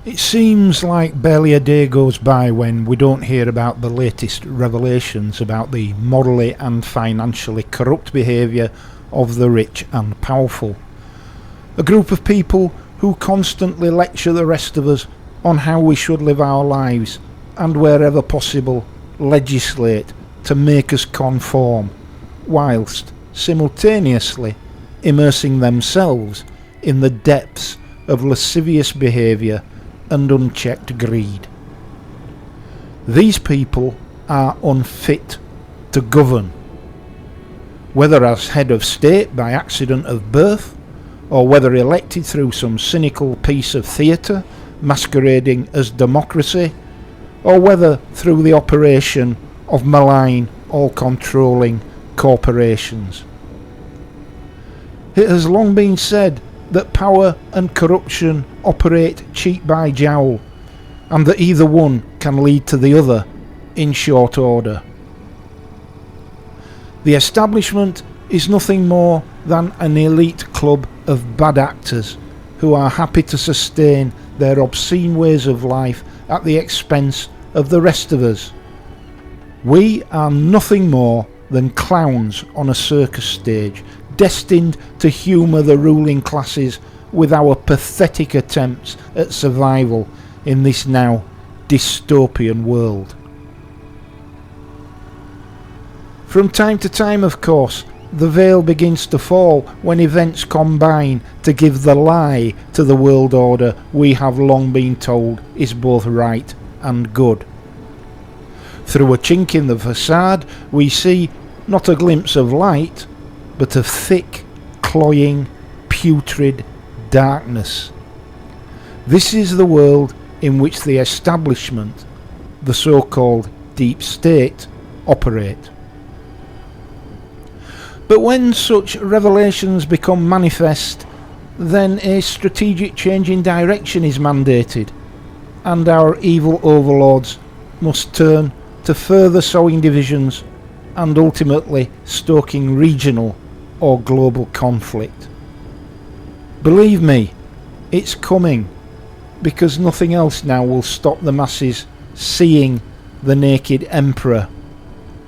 It seems like barely a day goes by when we don't hear about the latest revelations about the morally and financially corrupt behaviour of the rich and powerful. A group of people who constantly lecture the rest of us on how we should live our lives and wherever possible legislate to make us conform, whilst simultaneously immersing themselves in the depths of lascivious behaviour and unchecked greed. These people are unfit to govern, whether as head of state by accident of birth, or whether elected through some cynical piece of theatre masquerading as democracy, or whether through the operation of malign, all-controlling corporations. It has long been said that power and corruption operate cheek by jowl, and that either one can lead to the other in short order. The establishment is nothing more than an elite club of bad actors who are happy to sustain their obscene ways of life at the expense of the rest of us. We are nothing more than clowns on a circus stage, destined to humour the ruling classes with our pathetic attempts at survival in this now dystopian world. From time to time, of course, the veil begins to fall when events combine to give the lie to the world order we have long been told is both right and good. Through a chink in the facade, we see not a glimpse of light, but of thick, cloying, putrid darkness. This is the world in which the establishment, the so-called deep state, operate. But when such revelations become manifest, then a strategic change in direction is mandated, and our evil overlords must turn to further sowing divisions and ultimately stoking regional or global conflict. Believe me, it's coming, because nothing else now will stop the masses seeing the naked emperor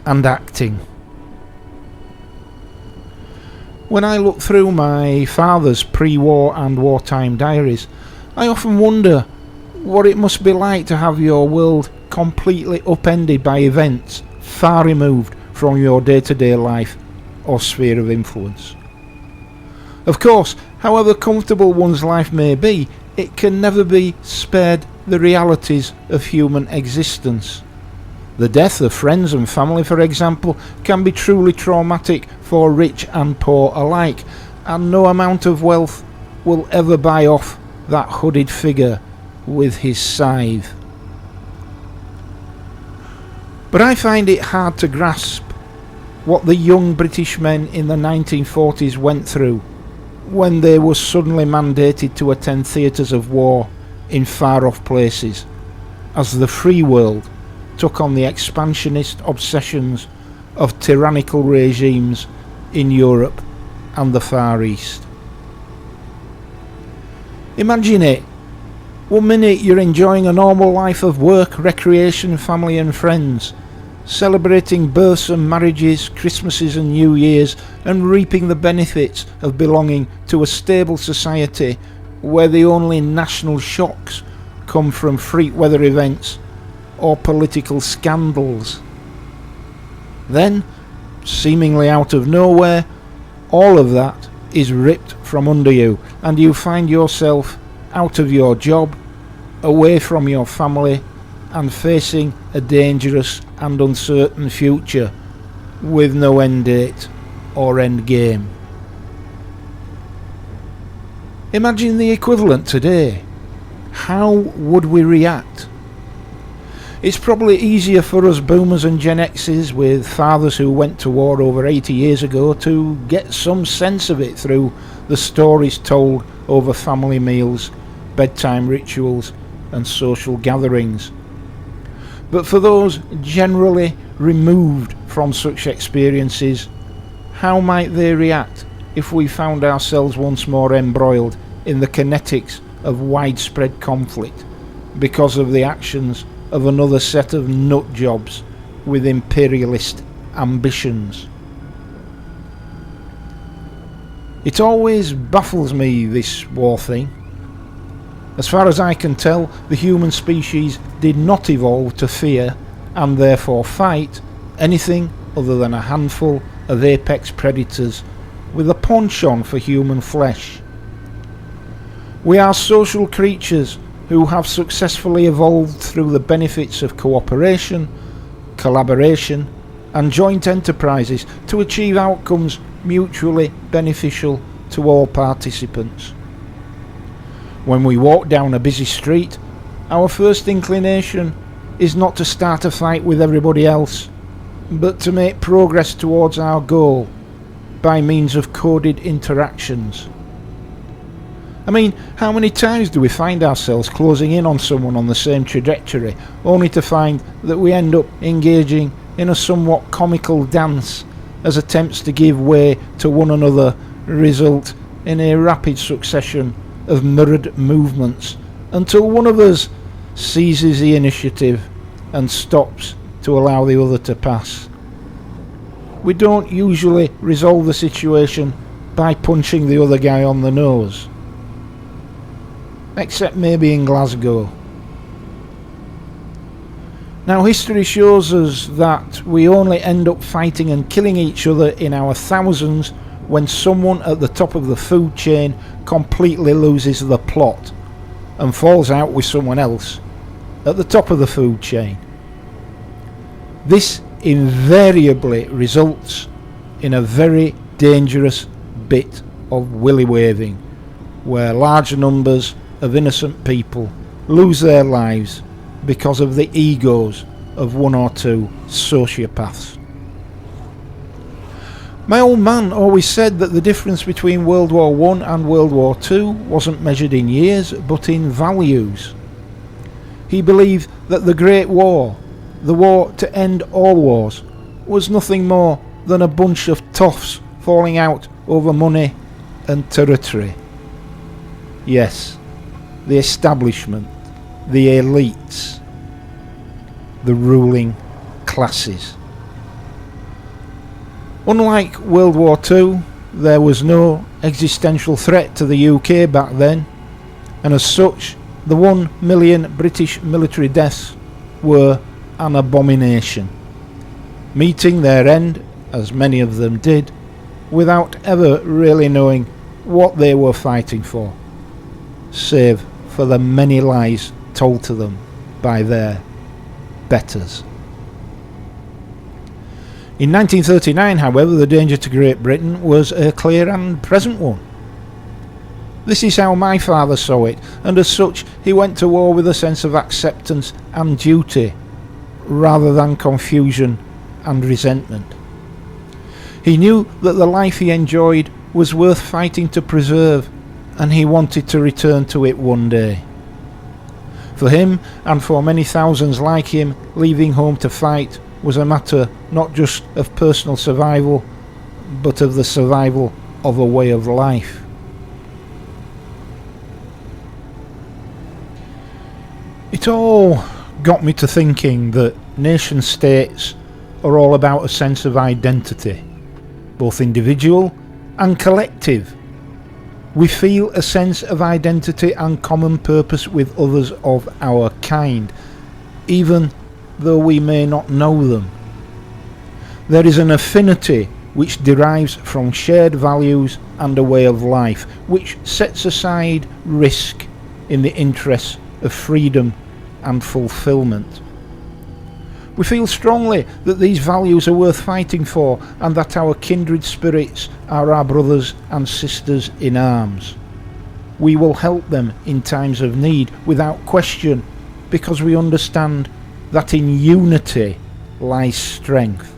and acting. When I look through my father's pre-war and wartime diaries, I often wonder what it must be like to have your world completely upended by events far removed from your day-to-day life or sphere of influence. Of course, however comfortable one's life may be, it can never be spared the realities of human existence. The death of friends and family, for example, can be truly traumatic for rich and poor alike, and no amount of wealth will ever buy off that hooded figure with his scythe. But I find it hard to grasp what the young British men in the 1940s went through when they were suddenly mandated to attend theatres of war in far-off places, as the free world took on the expansionist obsessions of tyrannical regimes in Europe and the Far East. Imagine it. 1 minute you're enjoying a normal life of work, recreation, family and friends, celebrating births and marriages, Christmases and New Years, and reaping the benefits of belonging to a stable society where the only national shocks come from freak weather events or political scandals. Then, seemingly out of nowhere, all of that is ripped from under you, and you find yourself out of your job, away from your family, and facing a dangerous and uncertain future with no end date or end game. Imagine the equivalent today. How would we react? It's probably easier for us boomers and Gen X's with fathers who went to war over 80 years ago to get some sense of it through the stories told over family meals, bedtime rituals and social gatherings. But for those generally removed from such experiences, how might they react if we found ourselves once more embroiled in the kinetics of widespread conflict because of the actions of another set of nut jobs with imperialist ambitions. It always baffles me, this war thing. As far as I can tell, the human species did not evolve to fear, and therefore fight, anything other than a handful of apex predators with a penchant for human flesh. We are social creatures who have successfully evolved through the benefits of cooperation, collaboration, and joint enterprises to achieve outcomes mutually beneficial to all participants. When we walk down a busy street, our first inclination is not to start a fight with everybody else, but to make progress towards our goal by means of coded interactions. I mean, how many times do we find ourselves closing in on someone on the same trajectory, only to find that we end up engaging in a somewhat comical dance as attempts to give way to one another result in a rapid succession of mirrored movements until one of us seizes the initiative and stops to allow the other to pass. We don't usually resolve the situation by punching the other guy on the nose, except maybe in Glasgow. Now, history shows us that we only end up fighting and killing each other in our thousands when someone at the top of the food chain completely loses the plot and falls out with someone else at the top of the food chain. This invariably results in a very dangerous bit of willy waving, where large numbers of innocent people lose their lives because of the egos of one or two sociopaths. My old man always said that the difference between World War I and World War II wasn't measured in years but in values. He believed that the Great War, the war to end all wars, was nothing more than a bunch of toffs falling out over money and territory. Yes, the establishment, the elites, the ruling classes. Unlike World War II, there was no existential threat to the UK back then, and as such, the 1 million British military deaths were an abomination, meeting their end, as many of them did, without ever really knowing what they were fighting for, save for the many lies told to them by their betters. In 1939, however, the danger to Great Britain was a clear and present one. This is how my father saw it, and as such he went to war with a sense of acceptance and duty, rather than confusion and resentment. He knew that the life he enjoyed was worth fighting to preserve, and he wanted to return to it one day. For him, and for many thousands like him, leaving home to fight was a matter not just of personal survival, but of the survival of a way of life. It all got me to thinking that nation states are all about a sense of identity, both individual and collective. We feel a sense of identity and common purpose with others of our kind, even though we may not know them. There is an affinity which derives from shared values and a way of life, which sets aside risk in the interests of freedom and fulfilment. We feel strongly that these values are worth fighting for, and that our kindred spirits are our brothers and sisters in arms. We will help them in times of need without question, because we understand that in unity lies strength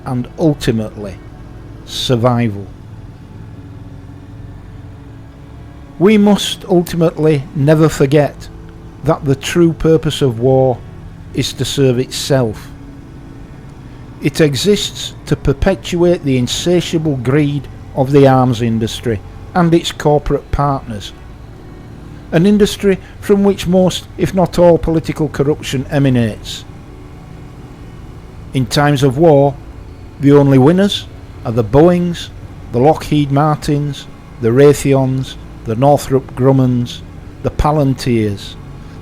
and ultimately survival. We must ultimately never forget that the true purpose of war is to serve itself. It exists to perpetuate the insatiable greed of the arms industry and its corporate partners. an industry from which most, if not all, political corruption emanates. In times of war, the only winners are the Boeings, the Lockheed Martins, the Raytheons, the Northrop Grummans, the Palantirs,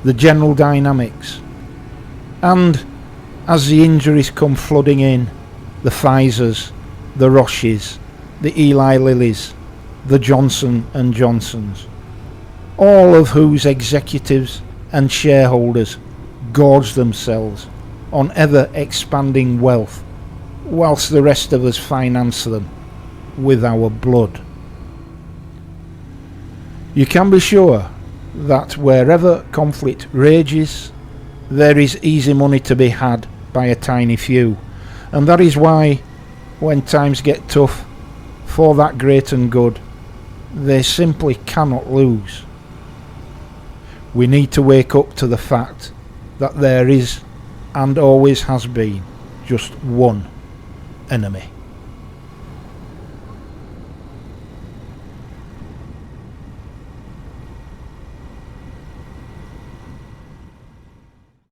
the General Dynamics, and, as the injuries come flooding in, the Pfizers, the Roches, the Eli Lillys, the Johnson and Johnsons, all of whose executives and shareholders gorge themselves on ever-expanding wealth, whilst the rest of us finance them with our blood. You can be sure that wherever conflict rages, there is easy money to be had by a tiny few, and that is why, when times get tough for that great and good, they simply cannot lose. We need to wake up to the fact that there is, and always has been, just one enemy.